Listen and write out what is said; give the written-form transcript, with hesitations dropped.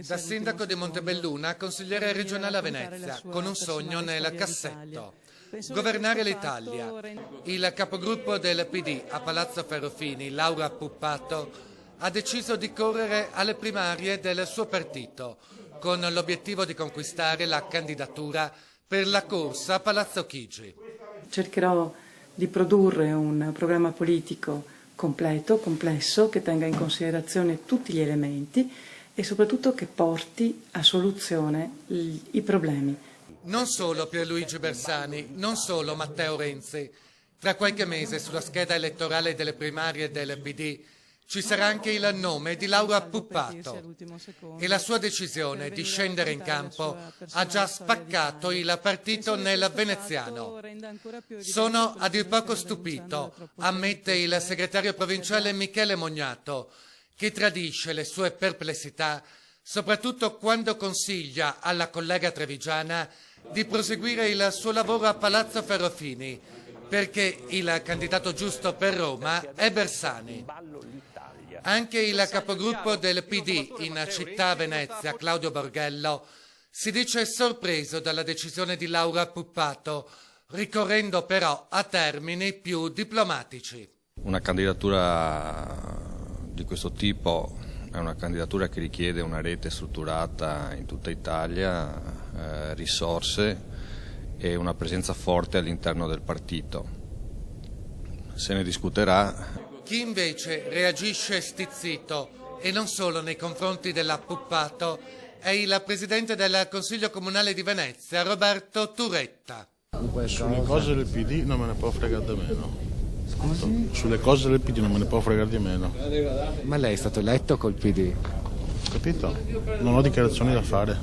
Da sindaco di Montebelluna, consigliere regionale a Venezia, con un sogno nel cassetto: governare l'Italia. Il capogruppo del PD a Palazzo Ferrofini, Laura Puppato, ha deciso di correre alle primarie del suo partito, con l'obiettivo di conquistare la candidatura per la corsa a Palazzo Chigi. Cercherò di produrre un programma politico completo, complesso, che tenga in considerazione tutti gli elementi e soprattutto che porti a soluzione i problemi. Non solo Pierluigi Bersani, non solo Matteo Renzi. Tra qualche mese sulla scheda elettorale delle primarie del PD ci sarà anche il nome di Laura Puppato e la sua decisione di scendere in campo ha già spaccato il partito nel veneziano. Sono a dir poco stupito, ammette il segretario provinciale Michele Mognato, che tradisce le sue perplessità soprattutto quando consiglia alla collega trevigiana di proseguire il suo lavoro a Palazzo Ferrofini, perché il candidato giusto per Roma è Bersani. Anche il capogruppo del PD in città Venezia, Claudio Borghello, si dice sorpreso dalla decisione di Laura Puppato, ricorrendo però a termini più diplomatici. Una candidatura di questo tipo è una candidatura che richiede una rete strutturata in tutta Italia, risorse e una presenza forte all'interno del partito. Se ne discuterà. Chi invece reagisce stizzito, e non solo nei confronti della Puppato, è il presidente del Consiglio Comunale di Venezia, Roberto Turetta. Sulle cose del PD non me ne può fregare di meno. Scusi? Sulle cose del PD non me ne può fregare di meno. Ma lei è stato eletto col PD? Capito? Non ho dichiarazioni da fare.